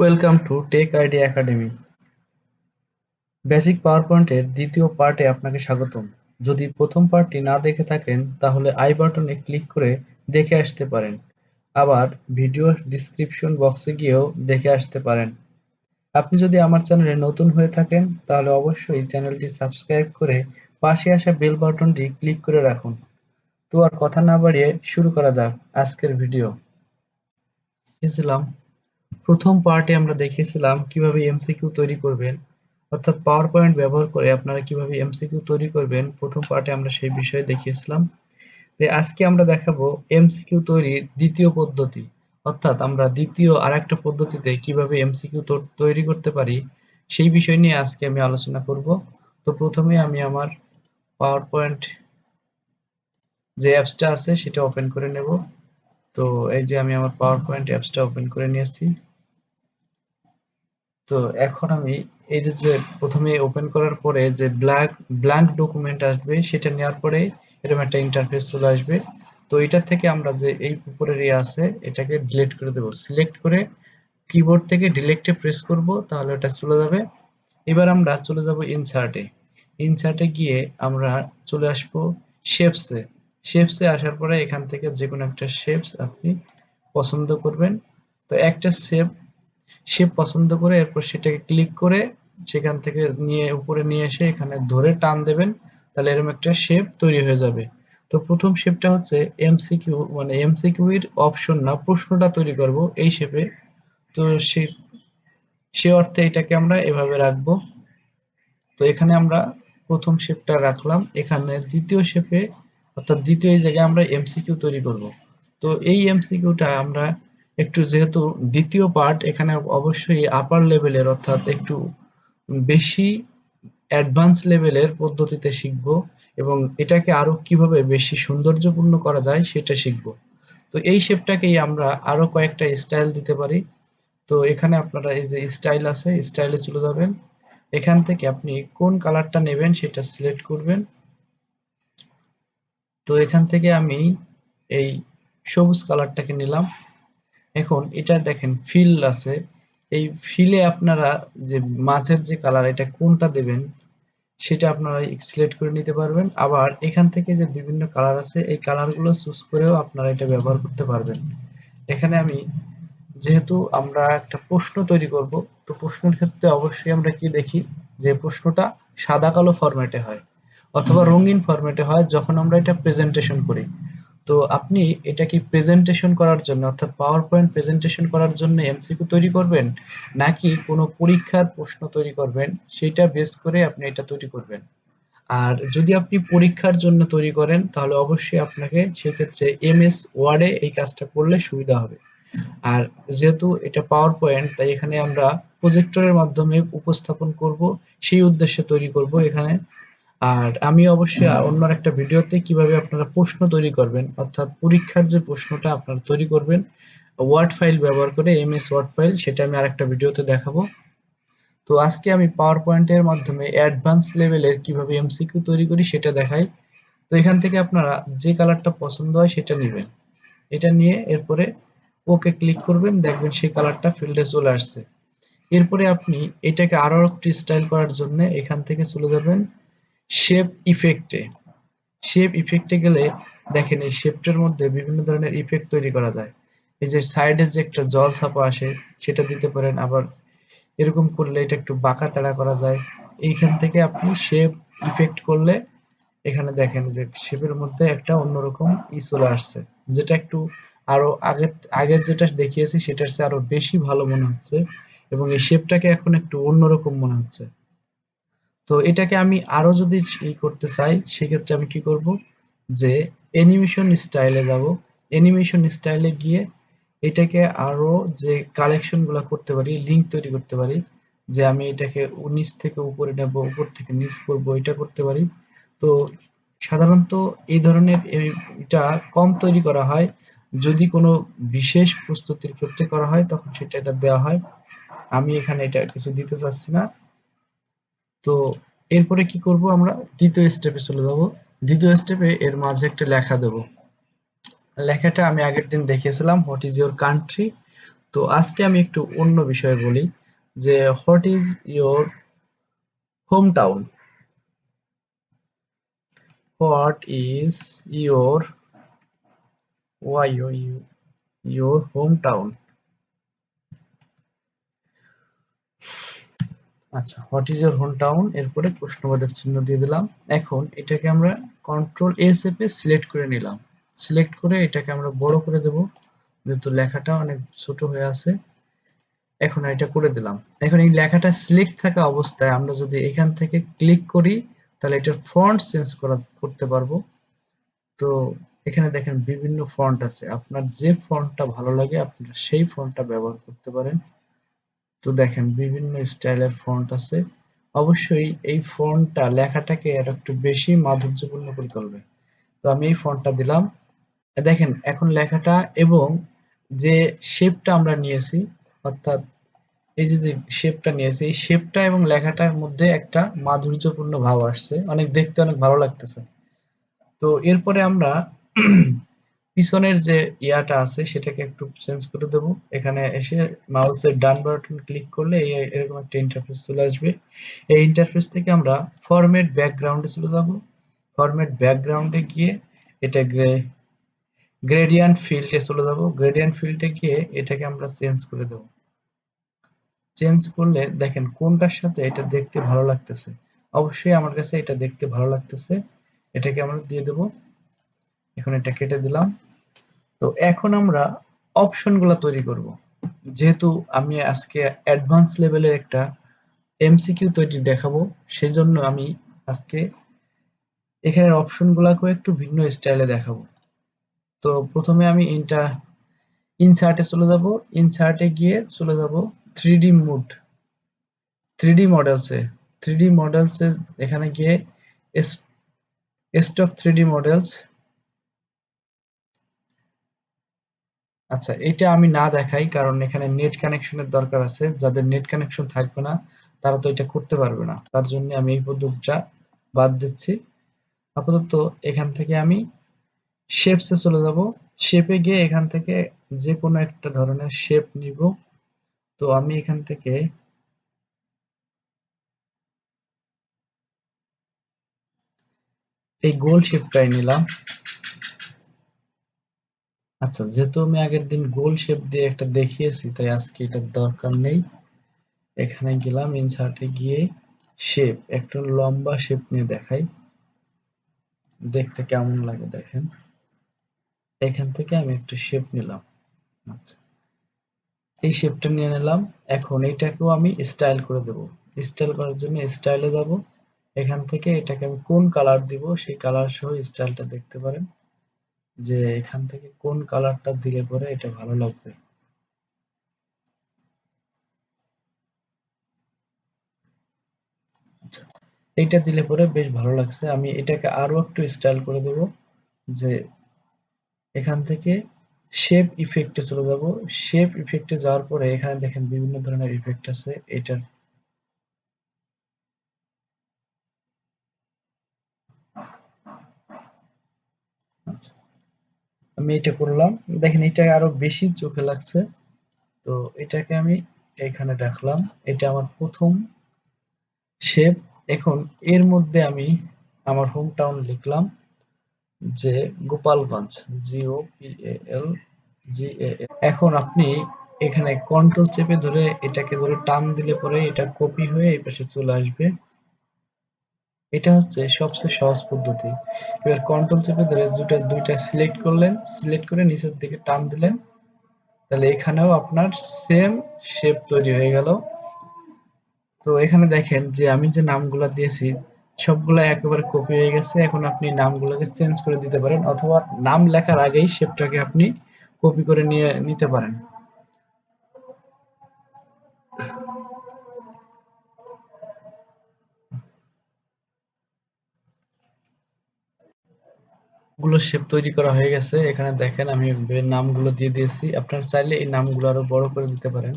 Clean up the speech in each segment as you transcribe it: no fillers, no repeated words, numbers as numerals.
Welcome to Tech Idea Academy. Basic power পয়েন্টের দ্বিতীয় পার্টে আপনাকে স্বাগতম। যদি প্রথম পার্টটি না দেখে থাকেন তাহলে আই বাটনে ক্লিক করে দেখে আসতে পারেন। আবার ভিডিও ডিসক্রিপশন বক্সে গিয়েও দেখে আসতে পারেন। আপনি যদি আমার চ্যানেলে নতুন হয়ে থাকেন তাহলে অবশ্যই চ্যানেলটি সাবস্ক্রাইব করে পাশে আসা বেল বাটনটি ক্লিক করে রাখুন। তো আর কথা না বাড়িয়ে শুরু করা যাক আজকের ভিডিও। দেখেছিলাম প্রথম পার্টে আমরা দেখেছিলাম কিভাবে এমসিকিউ তৈরি করবেন, অর্থাৎ পাওয়ার পয়েন্ট ব্যবহার করে আপনারা কিভাবে এমসিকিউ তৈরি করবেন। প্রথম পার্টে আমরা সেই বিষয়ে দেখিয়েছিলাম। আজকে আমরা দেখাবো এমসিকিউ তৈরির দ্বিতীয় পদ্ধতি, অর্থাৎ আমরা দ্বিতীয় আরেকটা পদ্ধতিতে কিভাবে এমসিকিউ তৈরি করতে পারি সেই বিষয় নিয়ে আজকে আমি আলোচনা করব। তো প্রথমে আমি আমার পাওয়ার পয়েন্ট যে অ্যাপসটা আছে সেটা ওপেন করে নেব। তো এই যে আমি আমার পাওয়ার পয়েন্ট অ্যাপসটা ওপেন করে নিয়েছি। তো এখন আমি এই যে প্রথমে ওপেন করার পরে যে ব্ল্যাঙ্ক ডকুমেন্ট আসবে সেটা নেওয়ার পরে এরকম একটা ইন্টারফেস চলে আসবে। তো এটার থেকে আমরা যে এই উপরের আছে এটাকে ডিলিট করে দেবো। সিলেক্ট করে কিবোর্ড থেকে ডিলেটে প্রেস করব, তাহলে ওটা চলে যাবে। এবার আমরা চলে যাব ইনসার্টে। ইনসার্টে গিয়ে আমরা চলে আসবো শেপসে। শেপসে আসার পরে এখান থেকে যে কোনো একটা শেপস আপনি পছন্দ করবেন। তো একটা শেপ পছন্দ করে এরপর সেটাকে ক্লিক করে সেখান থেকে নিয়ে উপরে নিয়ে এসে এখানে ধরে টান দেবেন, তাহলে এরকম একটা শেপ তৈরি হয়ে যাবে। তো প্রথম শেপটা হচ্ছে এমসিকিউ, মানে এমসিকিউ এর অপশন না, প্রশ্নটা তৈরি করব এই শেপে। তো সে সে অর্থে এটাকে আমরা এভাবে রাখবো। তো এখানে আমরা প্রথম শেপটা রাখলাম। এখানে দ্বিতীয় শেপে অর্থাৎ দ্বিতীয় জায়গায় আমরা এমসিকিউ তৈরি করব। তো এই এমসিকিউটা আমরা একটু, যেহেতু দ্বিতীয় পার্ট, এখানে অবশ্যই আপার লেভেলের অর্থাৎ একটু বেশি অ্যাডভান্স লেভেলের পদ্ধতিতে শিখব এবং এটাকে আরো কিভাবে বেশি সৌন্দর্যপূর্ণ করা যায় সেটা শিখব। তো এই শেপটাকেই আমরা আরো কয়েকটা স্টাইল দিতে পারি। তো এখানে আপনারা এই যে স্টাইল আছে, স্টাইলে চলে যাবেন। এখান থেকে আপনি কোন কালারটা নেবেন সেটা সিলেক্ট করবেন। তো এখান থেকে আমি এই সবুজ কালারটাকে নিলাম। এখন এটা দেখেন ফিল আছে, এই ফিলে আপনারা যে মাঝের যে কালার এটা কোনটা দেবেন সেটা আপনারা সিলেক্ট করে নিতে পারবেন। আবার এখান থেকে যে বিভিন্ন কালার আছে এই কালারগুলো চুজ করেও আপনারা এটা ব্যবহার করতে পারবেন। এখানে আমি, যেহেতু আমরা একটা প্রশ্ন তৈরি করব, তো প্রশ্নের ক্ষেত্রে অবশ্যই আমরা কি দেখি যে প্রশ্নটা সাদা কালো ফরম্যাটে হয় অথবা রঙিন ফরম্যাটে হয় যখন আমরা এটা প্রেজেন্টেশন করি। তো আপনি এটা কি প্রেজেন্টেশন করার জন্য অর্থাৎ পাওয়ার পয়েন্ট প্রেজেন্টেশন করার জন্য এমসিকিউ তৈরি করবেন নাকি কোনো পরীক্ষার প্রশ্ন তৈরি করবেন, সেটা বেস করে আপনি এটা তৈরি করবেন। আর যদি আপনি পরীক্ষার জন্য তৈরি করেন তাহলে অবশ্যই আপনাকে সেক্ষেত্রে এমএস ওয়ার্ডে এই কাজটা করলে সুবিধা হবে। আর যেহেতু এটা পাওয়ার পয়েন্ট তাই এখানে আমরা প্রজেক্টরের মাধ্যমে উপস্থাপন করব, সেই উদ্দেশ্যে তৈরি করব এখানে। আর আমি অবশ্যই অন্য একটা ভিডিওতে কিভাবে আপনারা প্রশ্ন তৈরি করবেন অর্থাৎ পরীক্ষার যে প্রশ্নটা আপনারা তৈরি করবেন ওয়ার্ড ফাইল ব্যবহার করে, এমএস ওয়ার্ড ফাইল, সেটা আমি আরেকটা ভিডিওতে দেখাবো। তো আজকে আমি পাওয়ার পয়েন্টের মাধ্যমে অ্যাডভান্স লেভেলের কিভাবে এমসিকিউ তৈরি করি সেটা দেখাই। তো এখান থেকে আপনারা যে কালারটা পছন্দ হয় সেটা নেবেন। এটা নিয়ে এরপরে ওকে ক্লিক করবেন, দেখবেন সেই কালারটা ফিল্ডে চলে আসছে। এরপরে আপনি এটাকে আরো একটু স্টাইল করার জন্য এখান থেকে চলে যাবেন শেপ ইফেক্টে। শেপ ইফেক্টে গেলে দেখেন এই শেপটার মধ্যে বিভিন্ন ধরনের ইফেক্ট তৈরি করা যায়। এই যে সাইডে যে একটা জল ছাপা আসে সেটা দিতে পারেন, আবার এরকম করলে এটা একটু বাঁকা তেড়া করা যায়। এইখান থেকে আপনি শেপ ইফেক্ট করলে এখানে দেখেন যে শেপের মধ্যে একটা অন্যরকম চলে আসছে, যেটা একটু আরো আগের যেটা দেখিয়েছি সেটার চেয়ে আরো বেশি ভালো মনে হচ্ছে এবং এই শেপটাকে এখন একটু অন্যরকম মনে হচ্ছে। তো এটাকে আমি আরো যদি করতে চাই সেক্ষেত্রে আমি কি করব, যে অ্যানিমেশন স্টাইলে যাব। অ্যানিমেশন স্টাইলে গিয়ে এটাকে আরো যে কালেকশন গুলা করতে পারি, লিঙ্ক তৈরি করতে পারি, যে আমি এটাকে নিচ থেকে উপরে নেব, উপর থেকে নিচ করব, এটা করতে পারি। তো সাধারণত এই ধরনের এটা কম তৈরি করা হয়, যদি কোনো বিশেষ প্রস্তুতির ক্ষেত্রে করা হয় তখন সেটা এটা দেওয়া হয়। আমি এখানে এটা কিছু দিতে চাচ্ছি না। তো এরপরে কি করব, আমরা দ্বিতীয় স্টেপে চলে যাব। দ্বিতীয় স্টেপে এর মাঝে একটা লেখা দেব। লেখাটা আমি আগের দিন দেখিয়েছিলাম, হোয়াট ইজ ইওর কান্ট্রি। তো আজকে আমি একটু অন্য বিষয়ে বলি যে what is your hometown. What is your why your hometown. আচ্ছা, what is your hometown এরপরে প্রশ্নবোধক চিহ্ন দিয়ে দিলাম। এখন এটাকে আমরা কন্ট্রোল এ চেপে সিলেক্ট করে নিলাম। সিলেক্ট করে এটাকে আমরা বড় করে দেব, যেহেতু লেখাটা অনেক ছোট হয়ে আছে। এখন এটা করে দিলাম। এখন এই লেখাটা সিলেক্ট থাকা অবস্থায় আমরা যদি এখান থেকে ক্লিক করি তাহলে এটার ফন্ট চেঞ্জ করতে পারবো। তো এখানে দেখেন বিভিন্ন ফন্ট আছে, আপনার যে ফন্টটা ভালো লাগে আপনারা সেই ফন্টটা ব্যবহার করতে পারেন। তো দেখেন বিভিন্ন স্টাইলের ফন্ট আছে। অবশ্যই এই ফন্টটা লেখাটাকে আর একটু বেশি মাধুর্যপূর্ণ করে তুলবে। তো আমি এই ফন্টটা দিলাম। দেখেন এখন লেখাটা এবং যে শেপটা আমরা নিয়েছি, অর্থাৎ এই যে শেপটা নিয়েছি, এই শেপটা এবং লেখাটার মধ্যে একটা মাধুর্যপূর্ণ ভাব আসছে, অনেক দেখতে অনেক ভালো লাগতেছে। তো এরপরে আমরা পিছনের যে ইয়াটা আছে সেটাকে একটু চেঞ্জ করে দেব। এখানে এসে মাউসের ডান বাটন ক্লিক করলে এরকম একটা ইন্টারফেস চলে আসবে। এই ইন্টারফেস থেকে আমরা ফরম্যাট ব্যাকগ্রাউন্ডে চলে যাব। ফরম্যাট ব্যাকগ্রাউন্ডে গিয়ে এটা গ্রেডিয়েন্ট ফিল্ডে চলে যাব। গ্রেডিয়েন্ট ফিল্ডে গিয়ে এটাকে আমরা চেঞ্জ করে দেব। চেঞ্জ করলে দেখেন কোনটার সাথে এটা দেখতে ভালো লাগতেছে। অবশ্যই আমার কাছে এটা দেখতে ভালো লাগতেছে, এটাকে আমরা দিয়ে দেব। এখন এটা কেটে দিলাম। তো এখন আমরা অপশনগুলো তৈরি করব। যেহেতু আমি আজকে অ্যাডভান্স লেভেলের একটা এমসিকিউ তৈরি দেখাবো, সেজন্য আমি আজকে এখানের অপশনগুলোকেও একটু ভিন্ন স্টাইলে দেখাবো। তো প্রথমে আমি ইনসার্টে চলে যাব। ইনসার্টে গিয়ে চলে যাব 3D মোড, 3D মডেলসে। 3D মডেলসে এখানে গিয়ে স্টক 3D মডেলস। আচ্ছা, এটা আমি না দেখাই কারণ এখানে নেট কানেকশনের দরকার আছে। যাদের নেট কানেকশন থাকবে না তারা তো এটা করতে পারবে না, তার জন্য আমি এই পদ্ধতিটা বাদ দিচ্ছি। আপাতত এখান থেকে আমি শেপসে চলে যাব। শেপে গিয়ে এখান থেকে যে কোনো একটা ধরনের শেপ নিব। তো আমি এখান থেকে এই গোল শেপটাই নিলাম। আচ্ছা, যেহেতু আমি আগের দিন গোল শেপ দিয়ে একটা দেখিয়েছি তাই আজকে এটার দরকার নেই। এখানে গেলাম, ইনসার্টে গিয়ে শেপ, একটা লম্বা শেপ নিয়ে দেখাই দেখতে কেমন লাগে দেখেন। এখান থেকে আমি একটা শেপ নিলাম। আচ্ছা, এই শেপটা নিয়ে নিলাম। এখন এটাকেও আমি স্টাইল করে দেব। স্টাইল করার জন্য স্টাইলে যাব। এখান থেকে এটাকে আমি কোন কালার দিব সেই কালার সহ স্টাইলটা দেখতে পারেন, যে এখান থেকে কোন কালারটা দিলে পরে এটা ভালো লাগবে। আচ্ছা, এইটা দিলে পরে বেশ ভালো লাগছে। আমি এটাকে আরো একটু স্টাইল করে দেব, যে এখান থেকে শেপ ইফেক্টে চলে যাব। শেপ ইফেক্টে যাওয়ার পরে এখানে দেখেন বিভিন্ন ধরনের ইফেক্ট আছে। এটার আচ্ছা, আমি এটা করলাম। দেখেন এটা আরো বেশি চোখে লাগছে। তো এটাকে আমি এখানে রাখলাম। এটা আমার প্রথম শেপ। এখন এর মধ্যে আমি আমার হোম টাউন লিখলাম, যে গোপালগঞ্জ, GOPALGAN। এখন আপনি এখানে কন্ট্রোল চেপে ধরে এটাকে ধরে টান দিলে পরে এটা কপি হয়ে এই পাশে চলে আসবে। এটা হচ্ছে সবচেয়ে সহজ পদ্ধতি। এবার কন্ট্রোল চেপে ধরে দুইটা সিলেক্ট করলেন, সিলেক্ট করে নিচের দিকে টান দিলেন, তাহলে এখানেও আপনার সেম শেপ তৈরি হয়ে গেল। তো এখানে দেখেন যে আমি যে নামগুলা দিয়েছি সবগুলা একেবারে কপি হয়ে গেছে। এখন আপনি নামগুলোকে চেঞ্জ করে দিতে পারেন, অথবা নাম লেখার আগেই শেপটাকে আপনি কপি করে নিয়ে নিতে পারেন। গুলো শেপ তৈরি করা হয়ে গেছে। এখানে দেখেন আমি নামগুলো দিয়ে দিয়েছি। আপনারা চাইলে এই নামগুলো আরো বড় করে দিতে পারেন।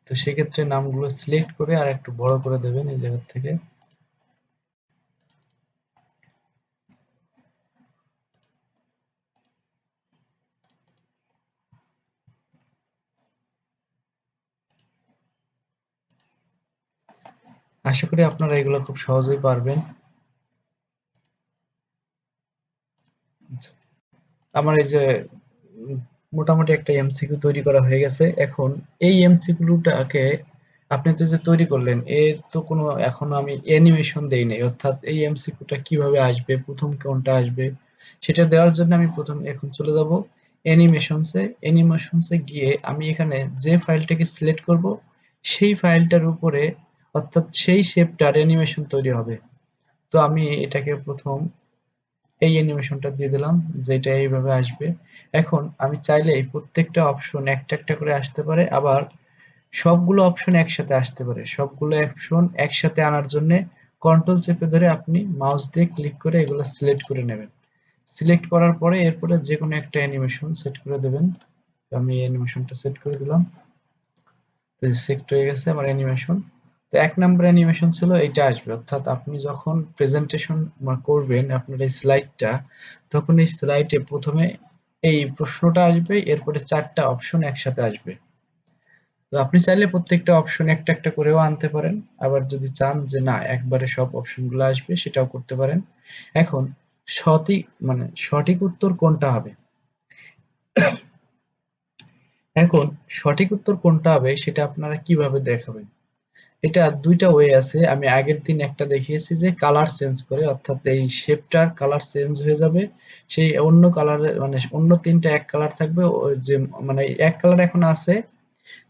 তো সেক্ষেত্রে নামগুলো সিলেক্ট করে আর একটু বড় করে দেবেন এই জায়গা থেকে। আশা করি আপনারা এগুলো খুব সহজেই পারবেন। আচ্ছা, আমার এই যে উম, মোটামুটি একটা এমসিকিউ তৈরি করা হয়ে গেছে। এখন এই এমসিকিউটাকে আপনি তো যে তৈরি করলেন, এর তো কোনো এখনো আমি অ্যানিমেশন দেই নাই, অর্থাৎ এই এমসিকিউটা কিভাবে আসবে, প্রথম কোনটা আসবে সেটা দেওয়ার জন্য আমি প্রথম এখন চলে যাব অ্যানিমেশনসে। অ্যানিমেশনসে গিয়ে আমি এখানে যে ফাইলটাকে সিলেক্ট করব সেই ফাইলটার উপরে, অর্থাৎ সেই শেপটার অ্যানিমেশন তৈরি হবে। তো আমি এটাকে প্রথম এই অ্যানিমেশনটা দিয়ে দিলাম, যেটা এইভাবে আসবে। এখন আমি চাইলে এই প্রত্যেকটা অপশন একটা একটা করে আসতে পারে, আবার সবগুলো অপশন একসাথে আসতে পারে। সবগুলো অপশন একসাথে আনার জন্য কন্ট্রোল চেপে ধরে আপনি মাউস দিয়ে ক্লিক করে এগুলো সিলেক্ট করে নেবেন। সিলেক্ট করার পরে এরপরে যে কোনো একটা অ্যানিমেশন সেট করে দেবেন। তো আমি অ্যানিমেশনটা সেট করে দিলাম। তো সেট হয়ে গেছে আমার অ্যানিমেশন। তো এক নাম্বার অ্যানিমেশন ছিল এইটা আসবে, অর্থাৎ আপনি যখন প্রেজেন্টেশন করবেন আপনার এই স্লাইডটা, তখন এই স্লাইডে প্রথমে এই প্রশ্নটা আসবে, এরপরে চারটা অপশন একসাথে আসবে। তো আপনি চাইলে প্রত্যেকটা অপশন একটা একটা করেও আনতে পারেন, আবার যদি চান যে না একবারে সব অপশনগুলো আসবে সেটাও করতে পারেন। এখন সঠিক সঠিক উত্তর কোনটা হবে, এখন সঠিক উত্তর কোনটা হবে সেটা আপনারা কিভাবে দেখাবেন? এটা দুইটা ওয়ে আছে। আমি আগের দিন একটা দেখিয়েছি যে কালার চেঞ্জ করে, অর্থাৎ এই শেপটার কালার চেঞ্জ হয়ে যাবে। সেই অন্য কালারের অন্য তিনটা এক কালার থাকবে, ওই যে এক কালার এখন আছে,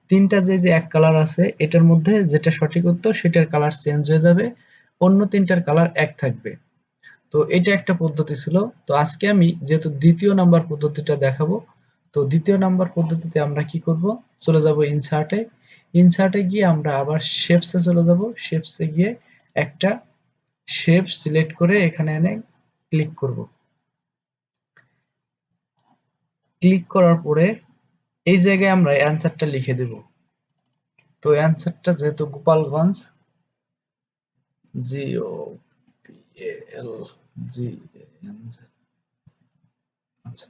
তিনটা যে এক কালার আছে এটার মধ্যে যেটা সঠিক উত্তর সেটার কালার চেঞ্জ হয়ে যাবে, অন্য তিনটার কালার এক থাকবে। তো এটা একটা পদ্ধতি ছিল। তো আজকে আমি যেহেতু দ্বিতীয় নাম্বার পদ্ধতিটা দেখাবো, তো দ্বিতীয় নাম্বার পদ্ধতিতে আমরা কি করব, চলে যাব ইনসার্টে। ইনসার্টে গিয়ে আমরা আবার শেপসে চলে যাব। শেপসে গিয়ে একটা শেপ সিলেক্ট করে এখানে এনে ক্লিক করব। ক্লিক করার পরে এই জায়গায় আমরা অ্যান্সারটা লিখে দেব। তো অ্যান্সারটা যেহেতু গোপালগঞ্জ, GOPALG, আচ্ছা,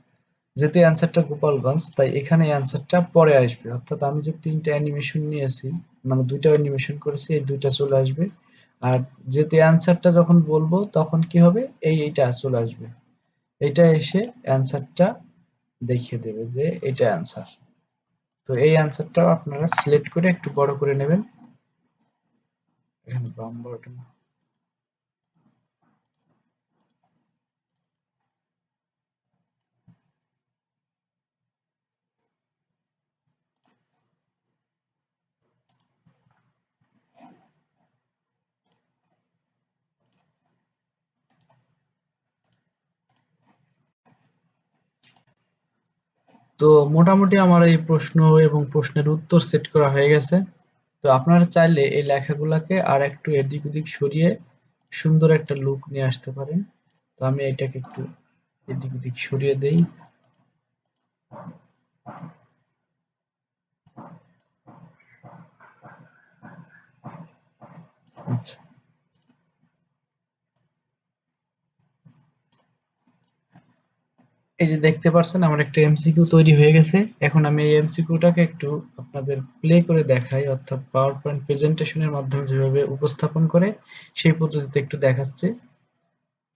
যেহেতু অ্যান্সারটা গোপালগঞ্জ তাই এখানে অ্যান্সারটা পরে আসবে, অর্থাৎ আমি যে তিনটা অ্যানিমেশন নিয়েছি, দুইটা অ্যানিমেশন করেছি, এই দুইটা চলে আসবে। আর যেহেতু অ্যান্সারটা যখন বলবো তখন কি হবে, এইটা চলে আসবে। এটা এসে অ্যান্সারটা দেখিয়ে দেবে যে এটা অ্যান্সার। তো এই অ্যান্সারটাও আপনারা সিলেক্ট করে একটু বড় করে নেবেন। এখানে বাম বাটন। তো মোটামুটি আমার এই প্রশ্ন এবং প্রশ্নের উত্তর সেট করা হয়ে গেছে। তো আপনারা চাইলে এই লেখাগুলাকে আর একটু এদিক ওদিক সরিয়ে সুন্দর একটা লুক নিয়ে আসতে পারেন। তো আমি এটাকে একটু এদিক ওদিক সরিয়ে দেই। আচ্ছা, এই যে দেখতে পাচ্ছেন আমার একটা এমসিকিউ তৈরি হয়ে গেছে। এখন আমি এই এমসিকিউটাকে একটু আপনাদের প্লে করে দেখাই, অর্থাৎ পাওয়ার পয়েন্ট প্রেজেন্টেশনের মাধ্যমে যেভাবে উপস্থাপন করে সেই পদ্ধতিতে একটু দেখাচ্ছি।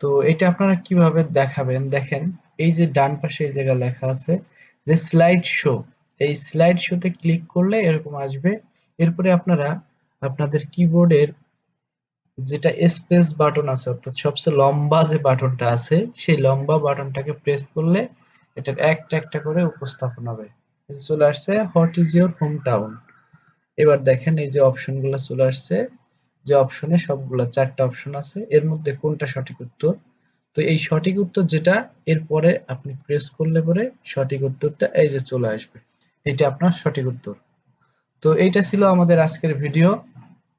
তো এটা আপনারা কিভাবে দেখাবেন দেখেন, এই যে ডান পাশে এই জায়গায় লেখা আছে যে স্লাইড শো, এই স্লাইড শোতে ক্লিক করলে এরকম আসবে। এরপরে আপনারা আপনাদের কিবোর্ডের যেটা স্পেস বাটন আছে, অর্থাৎ সবচেয়ে লম্বা যে বাটনটা আছে সেই লম্বা বাটনটাকে প্রেস করলে এটার একটা একটা করে উপস্থাপন হবে। এই যে চলে আসছে what is your home town. এবার দেখেন এই যে অপশনগুলো চলে আসছে, যে অপশনে সবগুলা চারটা অপশন আছে, এর মধ্যে কোনটা সঠিক উত্তর। তো এই সঠিক উত্তর যেটা, এরপরে আপনি প্রেস করলে পরে সঠিক উত্তরটা এই যে চলে আসবে, এটা আপনার সঠিক উত্তর। তো এইটা ছিল আমাদের আজকের ভিডিও।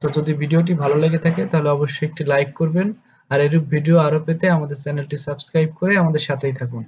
তো যদি ভিডিওটি ভালো লেগে থাকে তাহলে অবশ্যই একটি লাইক করবেন, আর এরূপ ভিডিও আরো পেতে আমাদের চ্যানেলটি সাবস্ক্রাইব করে আমাদের সাথেই থাকুন।